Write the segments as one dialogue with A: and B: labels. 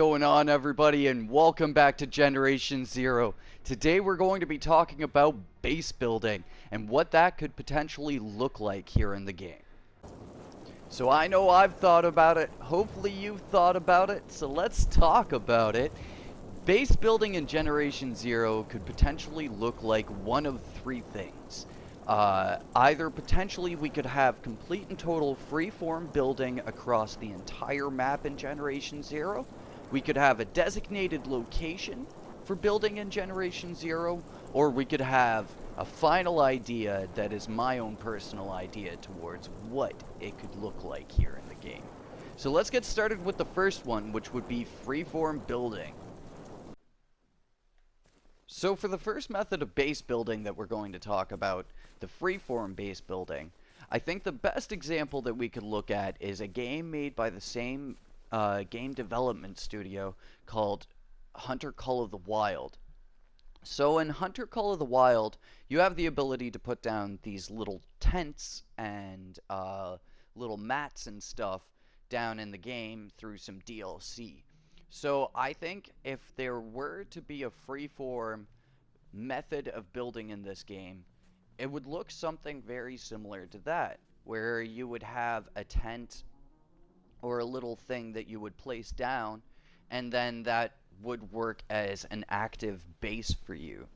A: going on, everybody, and welcome back to Generation Zero. Today we're going to be talking about base building and what that could potentially look like here in the game. So I know I've thought about it, hopefully you've thought about it, so let's talk about it. Base building in Generation Zero could potentially look like one of three things. Either potentially we could have complete and total freeform building across the entire map in Generation Zero. We could have a designated location for building in Generation Zero, or we could have a final idea that is my own personal idea towards what it could look like here in the game. So let's get started with the first one, which would be freeform building. So for the first method of base building that we're going to talk about, the freeform base building, I think the best example that we could look at is a game made by the same game development studio called Hunter Call of the Wild. So in Hunter Call of the Wild, you have the ability to put down these little tents and little mats and stuff down in the game through some DLC. So I think if there were to be a freeform method of building in this game, it would look something very similar to that, where you would have a tent or a little thing that you would place down, and then that would work as an active base for you.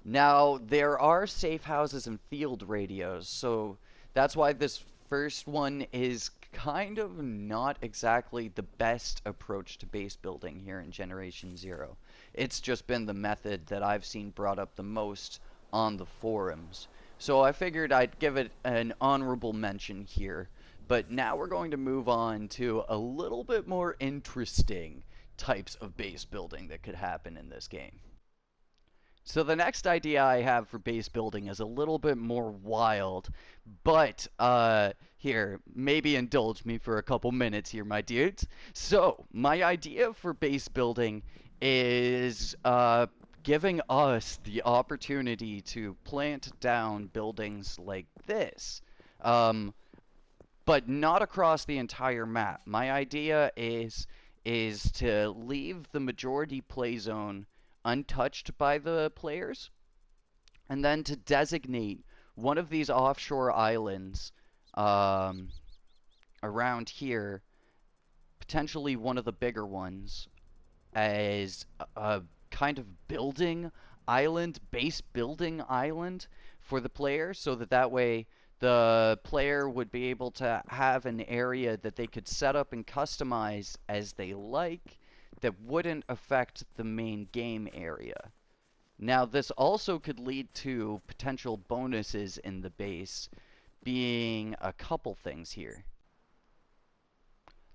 A: Now, there are safe houses and field radios, so that's why this first one is kind of not exactly the best approach to base building here in Generation Zero. It's just been the method that I've seen brought up the most on the forums. So I figured I'd give it an honorable mention here. But now we're going to move on to a little bit more interesting types of base building that could happen in this game. So the next idea I have for base building is a little bit more wild, but here, maybe indulge me for a couple minutes here, my dudes. So my idea for base building is giving us the opportunity to plant down buildings like this, but not across the entire map. My idea is to leave the majority play zone untouched by the players, and then to designate one of these offshore islands around here, potentially one of the bigger ones, as a kind of building island, base building island for the player, so that way the player would be able to have an area that they could set up and customize as they like, that wouldn't affect the main game area. Now, this also could lead to potential bonuses in the base, being a couple things here.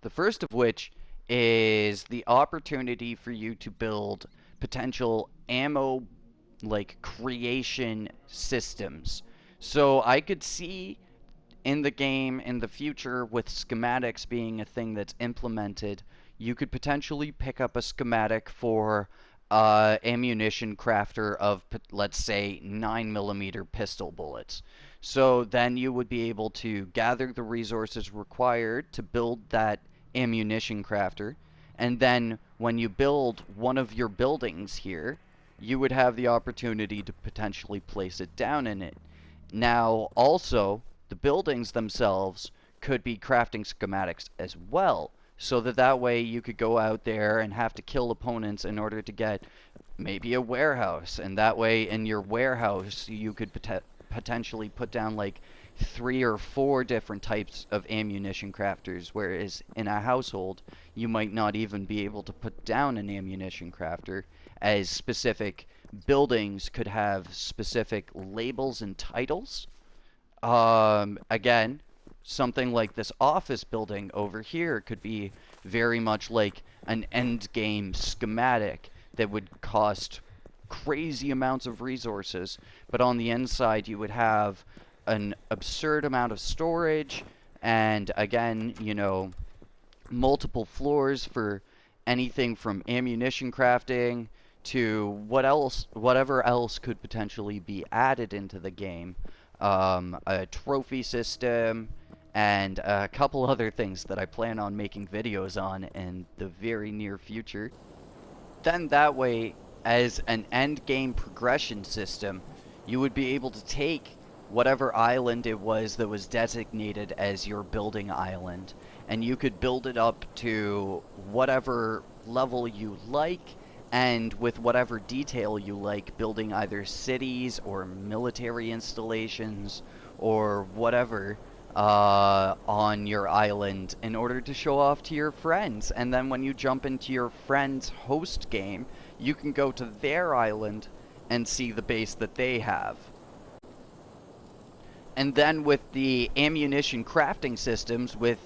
A: The first of which is the opportunity for you to build potential ammo creation systems. So I could see in the game in the future, with schematics being a thing that's implemented, you could potentially pick up a schematic for ammunition crafter of, let's say, 9mm pistol bullets. So then you would be able to gather the resources required to build that ammunition crafter, and then when you build one of your buildings here, you would have the opportunity to potentially place it down in it. Now, also, the buildings themselves could be crafting schematics as well, so that way you could go out there and have to kill opponents in order to get maybe a warehouse, and that way in your warehouse you could potentially put down like 3 or 4 different types of ammunition crafters, whereas in a household you might not even be able to put down an ammunition crafter, as specific buildings could have specific labels and titles. Again, something like this office building over here could be very much like an end game schematic that would cost crazy amounts of resources, but on the inside you would have an absurd amount of storage, and again, you know, multiple floors for anything from ammunition crafting to whatever else could potentially be added into the game. A trophy system, and a couple other things that I plan on making videos on in the very near future. Then that way, as an end game progression system, you would be able to take whatever island it was that was designated as your building island, and you could build it up to whatever level you like, and with whatever detail you like, building either cities or military installations or whatever on your island in order to show off to your friends. And then when you jump into your friend's host game, you can go to their island and see the base that they have. And then with the ammunition crafting systems, with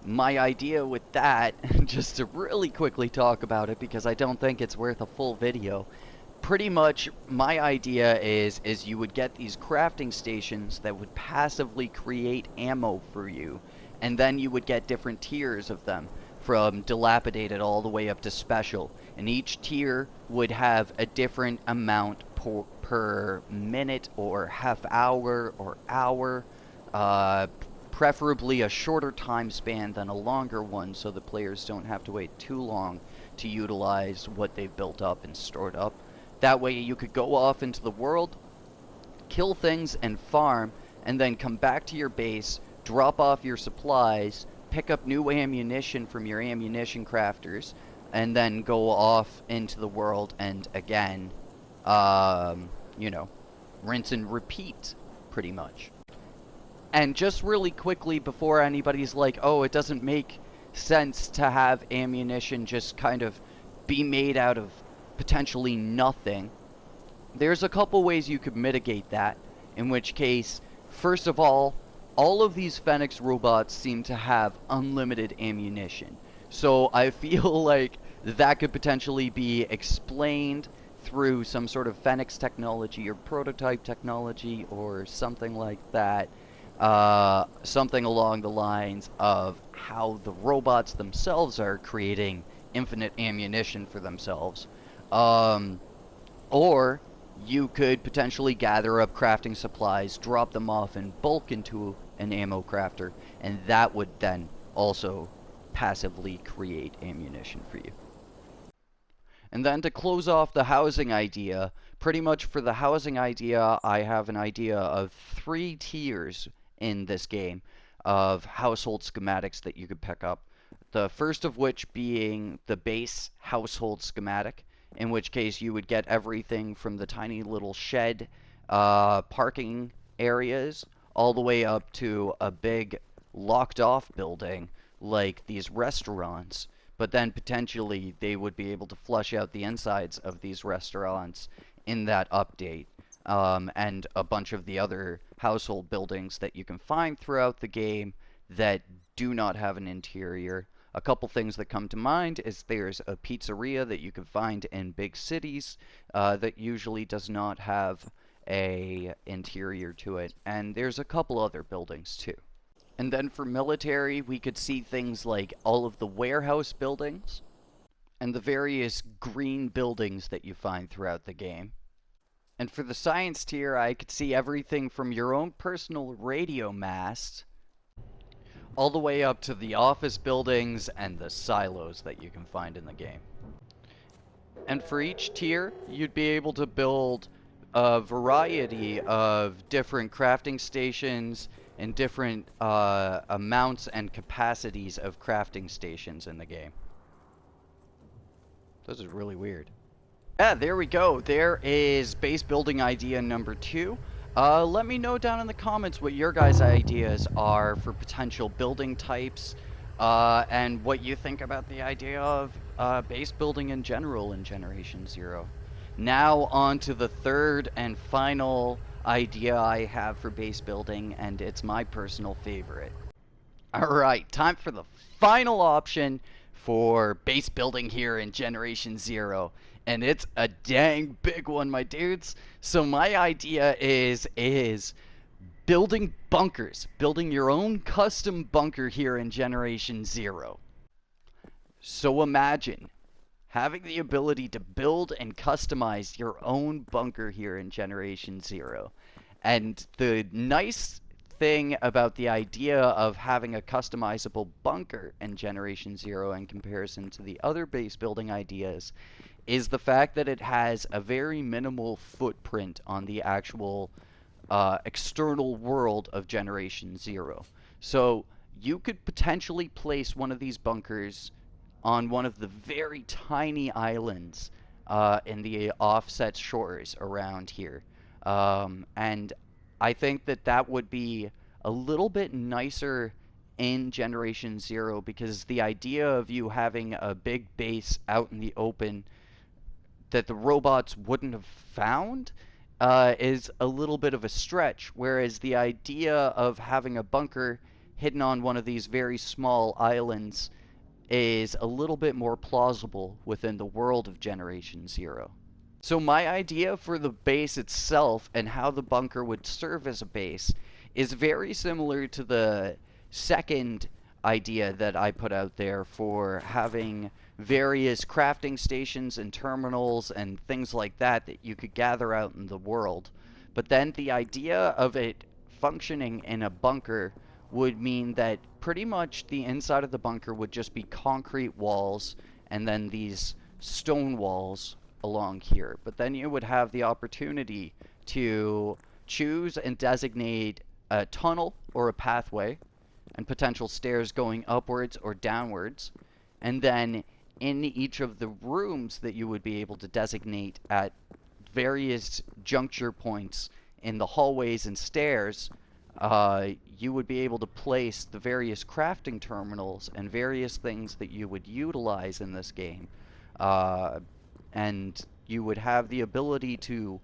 A: my idea with that, just to really quickly talk about it because I don't think it's worth a full video. Pretty much my idea is you would get these crafting stations that would passively create ammo for you, and then you would get different tiers of them, from dilapidated all the way up to special, and each tier would have a different amount per minute or half hour or hour, preferably a shorter time span than a longer one so the players don't have to wait too long to utilize what they've built up and stored up. That way you could go off into the world, kill things and farm, and then come back to your base, drop off your supplies, pick up new ammunition from your ammunition crafters, and then go off into the world and again, you know, rinse and repeat, pretty much. And just really quickly before anybody's like, oh, it doesn't make sense to have ammunition just kind of be made out of potentially nothing, there's a couple ways you could mitigate that, in which case, first of all of these Phoenix robots seem to have unlimited ammunition. So I feel like that could potentially be explained through some sort of Phoenix technology or prototype technology or something like that. Something along the lines of how the robots themselves are creating infinite ammunition for themselves. Or you could potentially gather up crafting supplies, drop them off in bulk into an ammo crafter, and that would then also passively create ammunition for you. And then to close off the housing idea, pretty much for the housing idea, I have an idea of 3 tiers in this game of household schematics that you could pick up. The first of which being the base household schematic, in which case you would get everything from the tiny little shed parking areas all the way up to a big locked off building like these restaurants, but then potentially they would be able to flush out the insides of these restaurants in that update, and a bunch of the other household buildings that you can find throughout the game that do not have an interior. A couple things that come to mind is there's a pizzeria that you can find in big cities that usually does not have a interior to it, and there's a couple other buildings too. And then for military, we could see things like all of the warehouse buildings and the various green buildings that you find throughout the game. And for the science tier, I could see everything from your own personal radio mast all the way up to the office buildings and the silos that you can find in the game. And for each tier, you'd be able to build a variety of different crafting stations and different amounts and capacities of crafting stations in the game. This is really weird. Yeah, there we go. There is base building idea number 2. Let me know down in the comments what your guys' ideas are for potential building types, and what you think about the idea of base building in general in Generation Zero. Now on to the third and final idea I have for base building, and it's my personal favorite. Alright, time for the final option for base building here in Generation Zero. And it's a dang big one, my dudes. So my idea is building bunkers. Building your own custom bunker here in Generation Zero. So imagine having the ability to build and customize your own bunker here in Generation Zero. And the nice thing about the idea of having a customizable bunker in Generation Zero in comparison to the other base building ideas is the fact that it has a very minimal footprint on the actual external world of Generation Zero. So you could potentially place one of these bunkers on one of the very tiny islands in the offset shores around here. And I think that that would be a little bit nicer in Generation Zero because the idea of you having a big base out in the open that the robots wouldn't have found is a little bit of a stretch, whereas the idea of having a bunker hidden on one of these very small islands is a little bit more plausible within the world of Generation Zero. So my idea for the base itself and how the bunker would serve as a base is very similar to the second idea that I put out there for having various crafting stations and terminals and things like that that you could gather out in the world. But then the idea of it functioning in a bunker would mean that pretty much the inside of the bunker would just be concrete walls and then these stone walls along here. But then you would have the opportunity to choose and designate a tunnel or a pathway and potential stairs going upwards or downwards. And then in each of the rooms that you would be able to designate at various juncture points in the hallways and stairs, you would be able to place the various crafting terminals and various things that you would utilize in this game. And you would have the ability to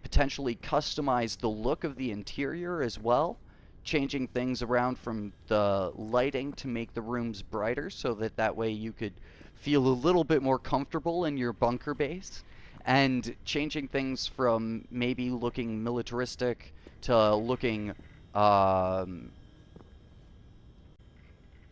A: potentially customize the look of the interior as well, changing things around from the lighting to make the rooms brighter so that that way you could feel a little bit more comfortable in your bunker base, and changing things from maybe looking militaristic to looking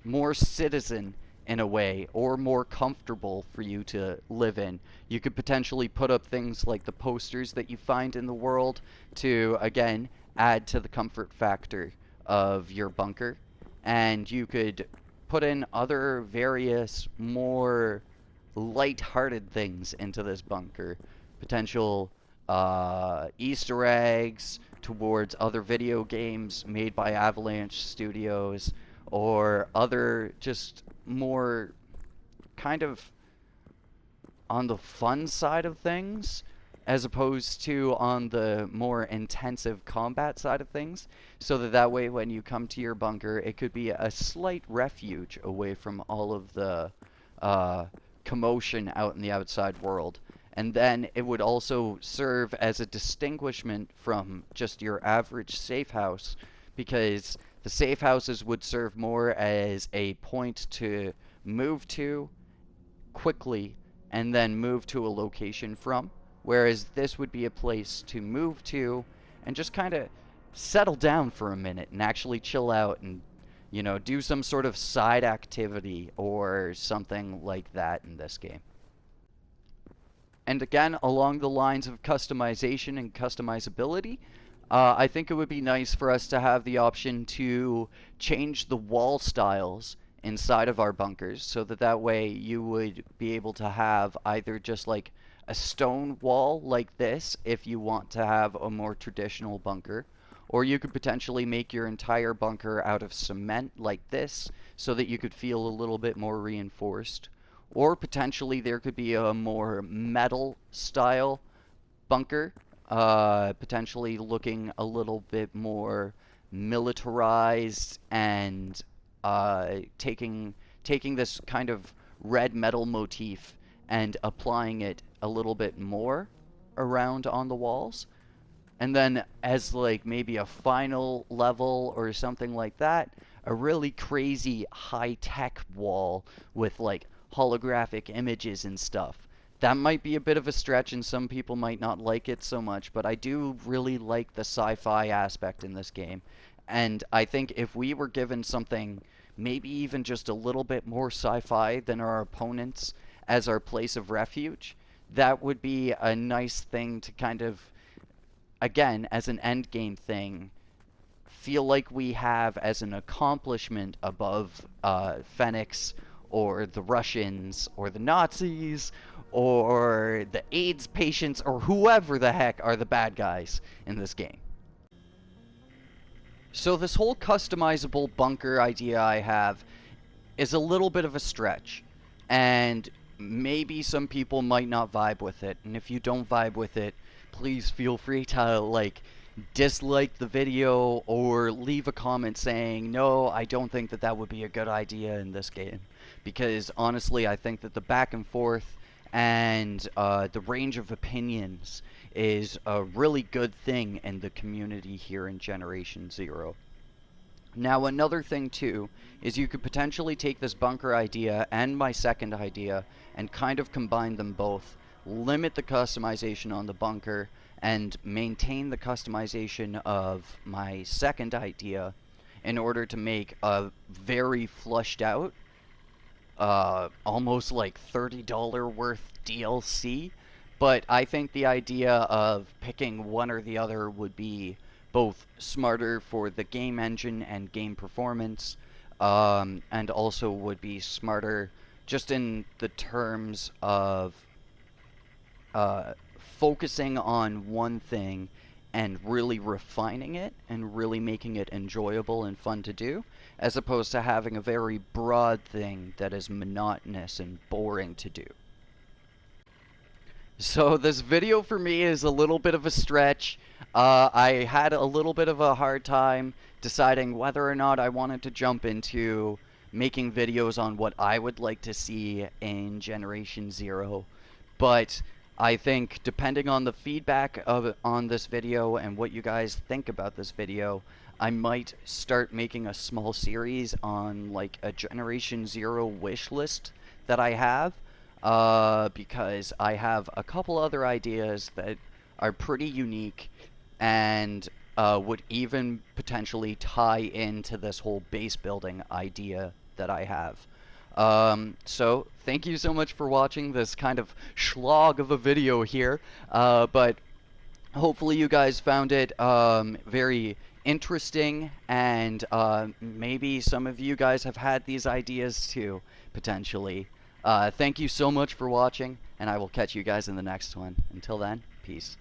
A: more citizen in a way, or more comfortable for you to live in. You could potentially put up things like the posters that you find in the world to, again, add to the comfort factor of your bunker. And you could put in other various more light-hearted things into this bunker. Potential Easter eggs towards other video games made by Avalanche Studios, or other just more kind of on the fun side of things as opposed to on the more intensive combat side of things, so that that way when you come to your bunker it could be a slight refuge away from all of the commotion out in the outside world. And then it would also serve as a distinguishment from just your average safe house, because the safe houses would serve more as a point to move to quickly and then move to a location from, whereas this would be a place to move to and just kind of settle down for a minute and actually chill out and, you know, do some sort of side activity or something like that in this game. And again, along the lines of customization and customizability, I think it would be nice for us to have the option to change the wall styles inside of our bunkers, so that that way you would be able to have either just like a stone wall like this if you want to have a more traditional bunker, or you could potentially make your entire bunker out of cement like this so that you could feel a little bit more reinforced. Or potentially there could be a more metal style bunker, potentially looking a little bit more militarized and taking this kind of red metal motif and applying it a little bit more around on the walls. And then as like maybe a final level or something like that, a really crazy high-tech wall with like holographic images and stuff. That might be a bit of a stretch and some people might not like it so much, but I do really like the sci-fi aspect in this game. And I think if we were given something maybe even just a little bit more sci-fi than our opponents as our place of refuge, that would be a nice thing to kind of, again, as an end game thing, feel like we have as an accomplishment above Phoenix or the Russians or the Nazis or the AIDS patients or whoever the heck are the bad guys in this game. So this whole customizable bunker idea I have is a little bit of a stretch, and maybe some people might not vibe with it, and if you don't vibe with it, please feel free to, like, dislike the video or leave a comment saying, no, I don't think that that would be a good idea in this game, because honestly, I think that the back and forth and the range of opinions is a really good thing in the community here in Generation Zero. Now, another thing, too, is you could potentially take this bunker idea and my second idea and kind of combine them both, limit the customization on the bunker, and maintain the customization of my second idea in order to make a very flushed out, almost like $30 worth DLC. But I think the idea of picking one or the other would be both smarter for the game engine and game performance, and also would be smarter just in the terms of focusing on one thing and really refining it and really making it enjoyable and fun to do, as opposed to having a very broad thing that is monotonous and boring to do. So this video for me is a little bit of a stretch. I had a little bit of a hard time deciding whether or not I wanted to jump into making videos on what I would like to see in Generation Zero, but I think depending on the feedback on this video and what you guys think about this video, I might start making a small series on like a Generation Zero wish list that I have, because I have a couple other ideas that are pretty unique and would even potentially tie into this whole base building idea that I have. So thank you so much for watching this kind of schlog of a video here, but hopefully you guys found it very interesting, and maybe some of you guys have had these ideas too, potentially. Thank you so much for watching, and I will catch you guys in the next one. Until then, peace.